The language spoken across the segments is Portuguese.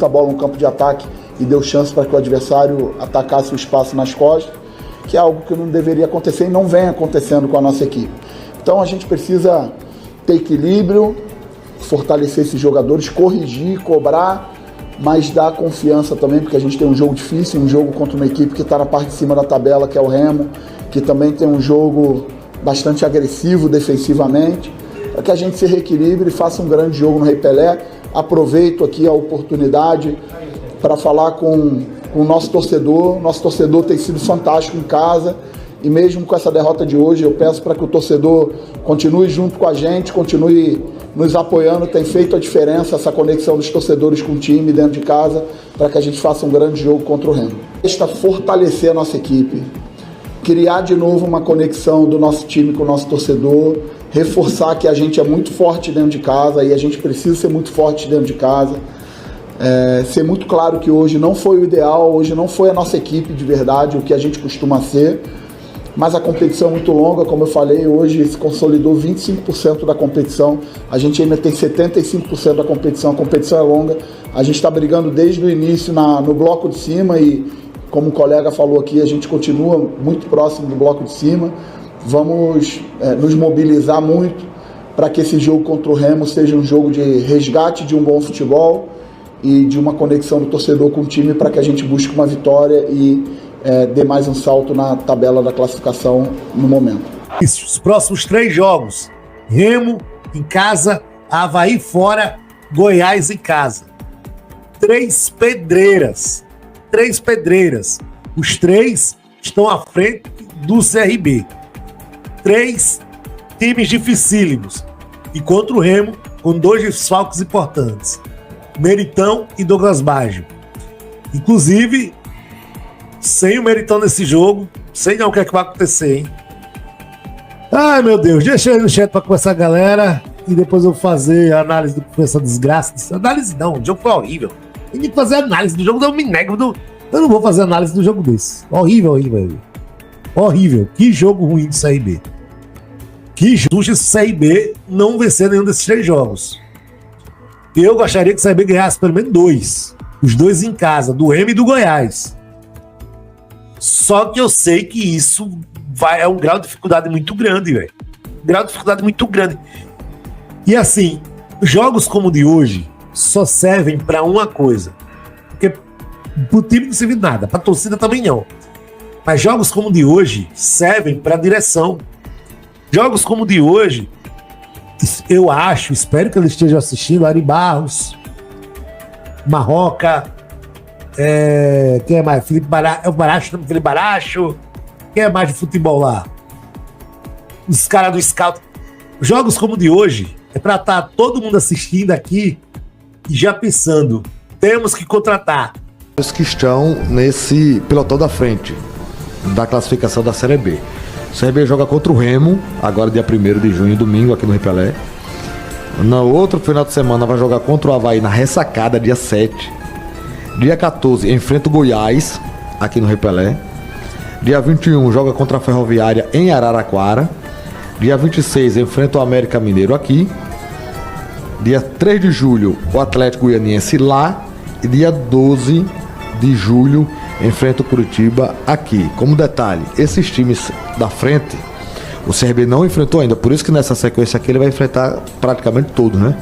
a bola no campo de ataque e deu chance para que o adversário atacasse o espaço nas costas, que é algo que não deveria acontecer e não vem acontecendo com a nossa equipe. Então a gente precisa ter equilíbrio, fortalecer esses jogadores, corrigir, cobrar, mas dar confiança também, porque a gente tem um jogo difícil, um jogo contra uma equipe que está na parte de cima da tabela, que é o Remo, que também tem um jogo bastante agressivo defensivamente, para que a gente se reequilibre e faça um grande jogo no Rei Pelé. Aproveito aqui a oportunidade para falar com o nosso torcedor. Nosso torcedor tem sido fantástico em casa, e mesmo com essa derrota de hoje, eu peço para que o torcedor continue junto com a gente, continue nos apoiando. Tem feito a diferença essa conexão dos torcedores com o time dentro de casa, para que a gente faça um grande jogo contra o Remo. Resta fortalecer a nossa equipe, criar de novo uma conexão do nosso time com o nosso torcedor, reforçar que a gente é muito forte dentro de casa e a gente precisa ser muito forte dentro de casa. Ser muito claro que hoje não foi o ideal, hoje não foi a nossa equipe de verdade, o que a gente costuma ser, mas a competição é muito longa, como eu falei, hoje se consolidou 25% da competição, a gente ainda tem 75% da competição, a competição é longa, a gente está brigando desde o início no bloco de cima e, como o colega falou aqui, a gente continua muito próximo do bloco de cima. Vamos nos mobilizar muito para que esse jogo contra o Remo seja um jogo de resgate de um bom futebol e de uma conexão do torcedor com o time, para que a gente busque uma vitória e dê mais um salto na tabela da classificação no momento. Os próximos 3 jogos: Remo em casa, Avaí fora, Goiás em casa. 3 pedreiras. Os 3 estão à frente do CRB. 3 times dificílimos. E contra o Remo, com 2 desfalques importantes: Meritão e Douglas Baggio. Inclusive, sem o Meritão nesse jogo, sei não o que é que vai acontecer, hein? Ai, meu Deus, deixa aí no chat pra conversar, galera, e depois eu vou fazer a análise do que foi essa desgraça. Análise não, o jogo foi horrível. Tem que fazer análise do jogo, eu me nego. Eu não vou fazer análise do jogo desse. Horrível. Horrível. Que jogo ruim do CRB. Que justo esse CRB não vencer nenhum desses 3 jogos. Eu gostaria que o CRB ganhasse pelo menos 2. Os 2 em casa, do Remo e do Goiás. Só que eu sei que isso é um grau de dificuldade muito grande, velho. Grau de dificuldade muito grande. E assim, jogos como o de hoje só servem pra uma coisa. Porque pro time não serve nada, pra torcida também não. Mas jogos como o de hoje servem pra direção. Jogos como o de hoje, eu acho, espero que eles estejam assistindo, Ari Barros, Marroca, quem é mais? Felipe Baracho, quem é mais de futebol lá? Os caras do Scout. Jogos como o de hoje é pra estar todo mundo assistindo aqui e já pensando, temos que contratar. Os que estão nesse pelotão da frente da classificação da Série B. O CRB joga contra o Remo, agora dia 1º de junho, domingo, aqui no Rei Pelé. No outro final de semana vai jogar contra o Avaí na Ressacada, dia 7. Dia 14 enfrenta o Goiás, aqui no Rei Pelé. Dia 21 joga contra a Ferroviária em Araraquara. Dia 26 enfrenta o América Mineiro aqui. Dia 3 de julho o Atlético Goianiense lá. E dia 12 de julho enfrenta o Curitiba aqui. Como detalhe, esses times da frente, o CRB não enfrentou ainda, por isso que nessa sequência aqui ele vai enfrentar praticamente todos, né?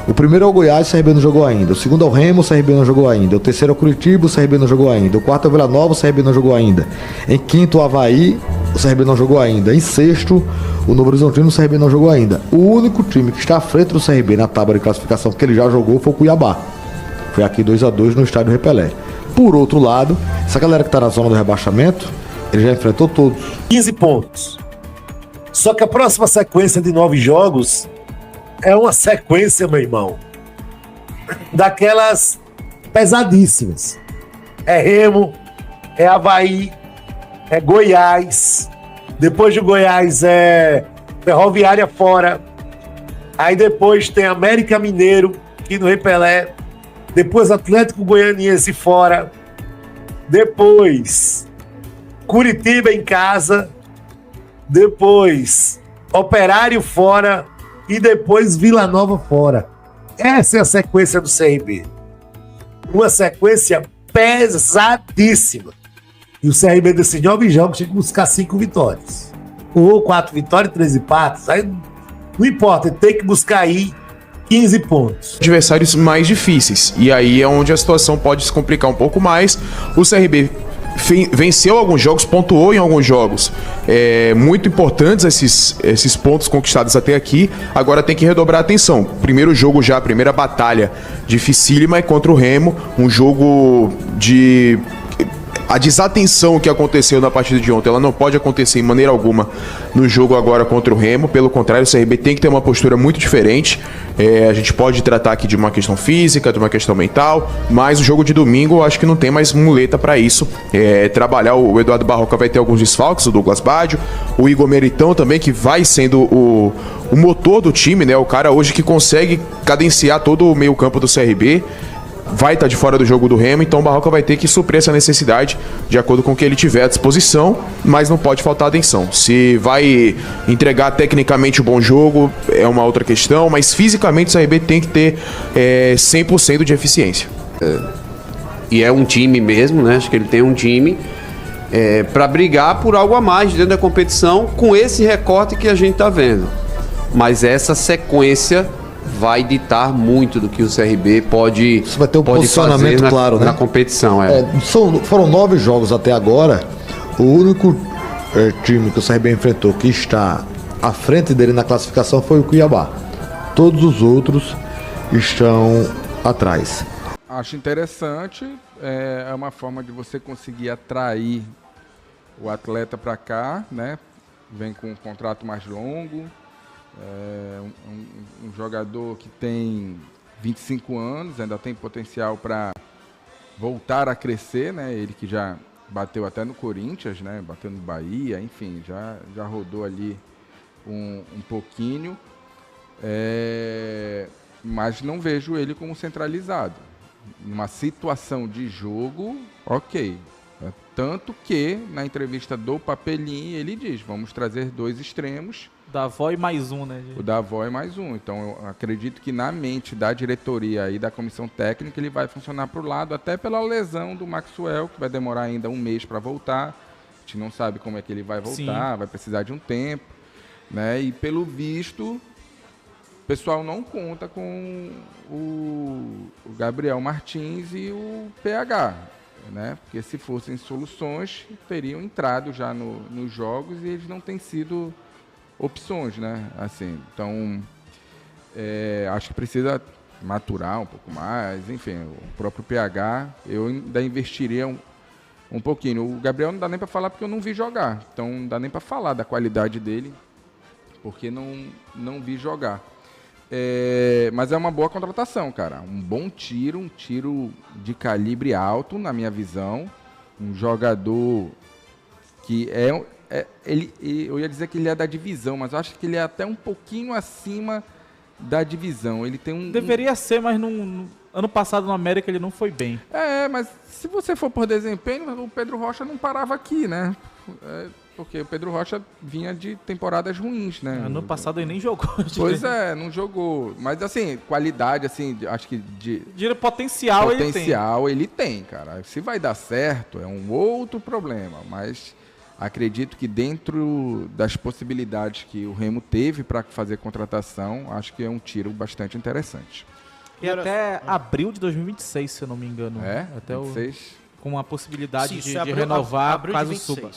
O primeiro é o Goiás, o CRB não jogou ainda. O segundo é o Remo, o CRB não jogou ainda. O terceiro é o Curitiba, o CRB não jogou ainda. O quarto é o Vila Nova, o CRB não jogou ainda. Em quinto, o Avaí, o CRB não jogou ainda. Em sexto, o Novo Horizontino, o CRB não jogou ainda. O único time que está à frente do CRB na tábua de classificação que ele já jogou foi o Cuiabá. Foi aqui 2-2 no estádio Rei Pelé. Por outro lado, essa galera que está na zona do rebaixamento, ele já enfrentou todos. 15 pontos. Só que a próxima sequência de 9 jogos é uma sequência, meu irmão, daquelas pesadíssimas. É Remo, é Avaí, é Goiás. Depois de Goiás é Ferroviária fora. Aí depois tem América Mineiro, aqui no Rei Pelé. Depois Atlético Goianiense fora. Depois Curitiba em casa. Depois Operário fora. E depois Vila Nova fora. Essa é a sequência do CRB. uma sequência pesadíssima. E o CRB desses 9 jogos tinha que buscar 5 vitórias. Ou 4 vitórias e 3 empates. Aí não importa, ele tem que buscar aí 15 pontos. Adversários mais difíceis. E aí é onde a situação pode se complicar um pouco mais. O CRB venceu alguns jogos, pontuou em alguns jogos muito importantes esses pontos conquistados até aqui. Agora tem que redobrar a atenção. Primeiro jogo já, primeira batalha dificílima é contra o Remo, um jogo de... A desatenção que aconteceu na partida de ontem, ela não pode acontecer em maneira alguma no jogo agora contra o Remo. Pelo contrário, o CRB tem que ter uma postura muito diferente. A gente pode tratar aqui de uma questão física, de uma questão mental, mas o jogo de domingo eu acho que não tem mais muleta para isso. Trabalhar, o Eduardo Barroca vai ter alguns desfalques, o Douglas Baggio, o Igor Meritão também, que vai sendo o motor do time, né? O cara hoje que consegue cadenciar todo o meio campo do CRB. Vai estar de fora do jogo do Remo, então o Barroca vai ter que suprir essa necessidade de acordo com o que ele tiver à disposição, mas não pode faltar atenção. Se vai entregar tecnicamente o bom jogo, é uma outra questão, mas fisicamente o CRB tem que ter 100% de eficiência. E é um time mesmo, né? Acho que ele tem um time para brigar por algo a mais dentro da competição com esse recorte que a gente está vendo. Mas essa sequência vai ditar muito do que o CRB pode Você vai ter um posicionamento fazer claro, né? Na competição. Foram 9 jogos até agora. O único time que o CRB enfrentou que está à frente dele na classificação foi o Cuiabá. Todos os outros estão atrás. Acho interessante, é uma forma de você conseguir atrair o atleta para cá, né? Vem com um contrato mais longo. Um jogador que tem 25 anos, ainda tem potencial para voltar a crescer, né? Ele que já bateu até no Corinthians, né? Bateu no Bahia, enfim, já rodou ali um pouquinho, mas não vejo ele como centralizado. Numa situação de jogo, ok. Tanto que na entrevista do Papelinho ele diz, vamos trazer 2 extremos. Davó e mais um, né? O Davó e mais um. Então, eu acredito que na mente da diretoria e da comissão técnica, ele vai funcionar para o lado, até pela lesão do Maxwell, que vai demorar ainda um mês para voltar. A gente não sabe como é que ele vai voltar, Sim. Vai precisar de um tempo. Né? E, pelo visto, o pessoal não conta com o Gabriel Martins e o PH. Né? Porque se fossem soluções, teriam entrado já nos jogos e eles não têm sido opções, né? Assim, então, acho que precisa maturar um pouco mais, enfim, o próprio PH, eu ainda investiria um pouquinho. O Gabriel não dá nem para falar porque eu não vi jogar, então não dá nem para falar da qualidade dele, porque não vi jogar. Mas é uma boa contratação, cara, um bom tiro, um tiro de calibre alto, na minha visão, um jogador que eu ia dizer que ele é da divisão, mas eu acho que ele é até um pouquinho acima da divisão. Ele tem Deveria ser, mas ano passado no América ele não foi bem. Mas se você for por desempenho, o Pedro Rocha não parava aqui, né? Porque o Pedro Rocha vinha de temporadas ruins, né? Ano passado ele nem jogou. Pois não jogou. Mas assim, qualidade, assim, acho que de potencial ele tem, cara. Se vai dar certo, é um outro problema, mas acredito que dentro das possibilidades que o Remo teve para fazer contratação, acho que é um tiro bastante interessante. E até abril de 2026, se eu não me engano. Até 26. Com a possibilidade de renovar caso suba.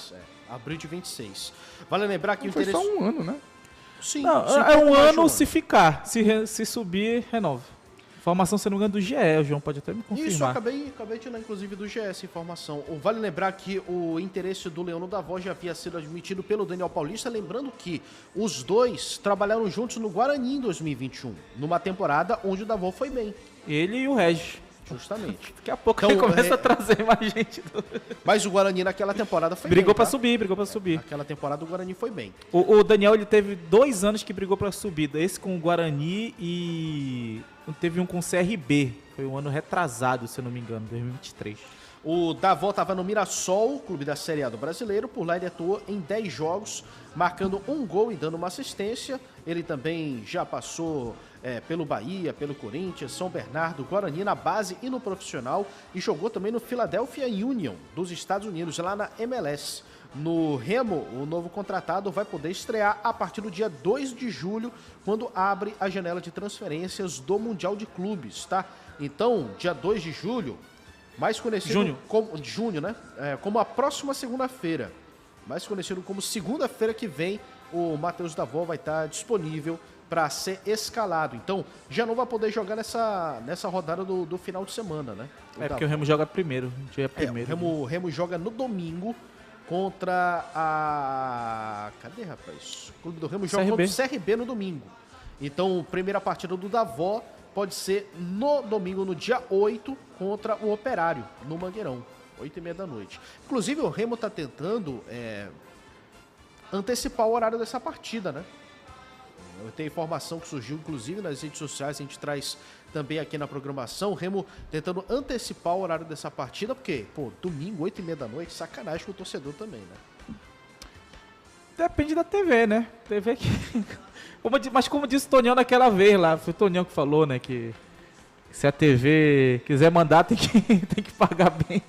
Abril de 26. Vale lembrar que foi só um ano, né? Sim. Não, é um ano se ficar. Se subir, renova. Informação, se não me engano, do GE, o João pode até me confirmar. Isso, acabei de ler, inclusive, do GE essa informação. Vale lembrar que o interesse do Leão Davó já havia sido admitido pelo Daniel Paulista, lembrando que os dois trabalharam juntos no Guarani em 2021, numa temporada onde o Davó foi bem. Ele e o Regis. Justamente. Daqui a pouco ele começa a trazer mais gente. Mas o Guarani naquela temporada foi brigou bem. Brigou pra subir. Naquela temporada o Guarani foi bem. O Daniel, ele teve 2 anos que brigou pra subida. Esse com o Guarani e teve um com o CRB. Foi um ano retrasado, se eu não me engano, 2023. O Davó estava no Mirassol, clube da Série A do Brasileiro. Por lá ele atuou em 10 jogos, marcando 1 gol e dando uma assistência. Ele também já passou pelo Bahia, pelo Corinthians, São Bernardo, Guarani na base e no profissional. E jogou também no Philadelphia Union dos Estados Unidos, lá na MLS. No Remo, o novo contratado vai poder estrear a partir do dia 2 de julho, quando abre a janela de transferências do Mundial de Clubes, tá? Então, dia 2 de julho, mais conhecido como junho, né? Como a próxima segunda-feira, mais conhecido como segunda-feira que vem, o Matheus Davó vai estar disponível para ser escalado. Então, já não vai poder jogar nessa rodada do final de semana, né? Porque o Remo joga primeiro, dia primeiro. O Remo joga no domingo contra a... Cadê, rapaz? O clube do Remo joga contra o CRB no domingo. Então, primeira partida do Davó pode ser no domingo, no dia 8, contra o Operário, no Mangueirão, 8h30 da noite. Inclusive, o Remo está tentando antecipar o horário dessa partida, né? Eu tenho informação que surgiu, inclusive, nas redes sociais, a gente traz também aqui na programação, o Remo tentando antecipar o horário dessa partida, porque, domingo, 8h30 da noite, sacanagem com o torcedor também, né? Depende da TV, né? TV que... Mas como disse o Tonião naquela vez lá, foi o Tonião que falou, né, que se a TV quiser mandar, tem que pagar bem.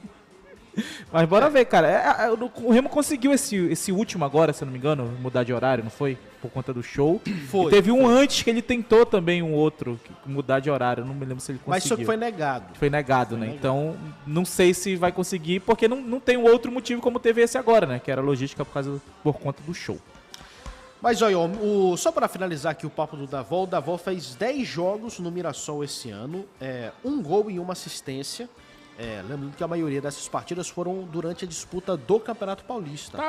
Mas bora ver, cara. O Remo conseguiu esse último agora, se eu não me engano, mudar de horário, não foi? Por conta do show. Foi. E teve um antes que ele tentou também um outro mudar de horário. Eu não me lembro se ele conseguiu. Mas só que foi negado. Foi negado, né? Então, não sei se vai conseguir, porque não tem um outro motivo como teve esse agora, né? Que era logística por conta do show. Mas olha, só para finalizar aqui o papo do Davó, o Davó fez 10 jogos no Mirassol esse ano, 1 gol e 1 assistência. Lembrando que a maioria dessas partidas foram durante a disputa do Campeonato Paulista. Tá?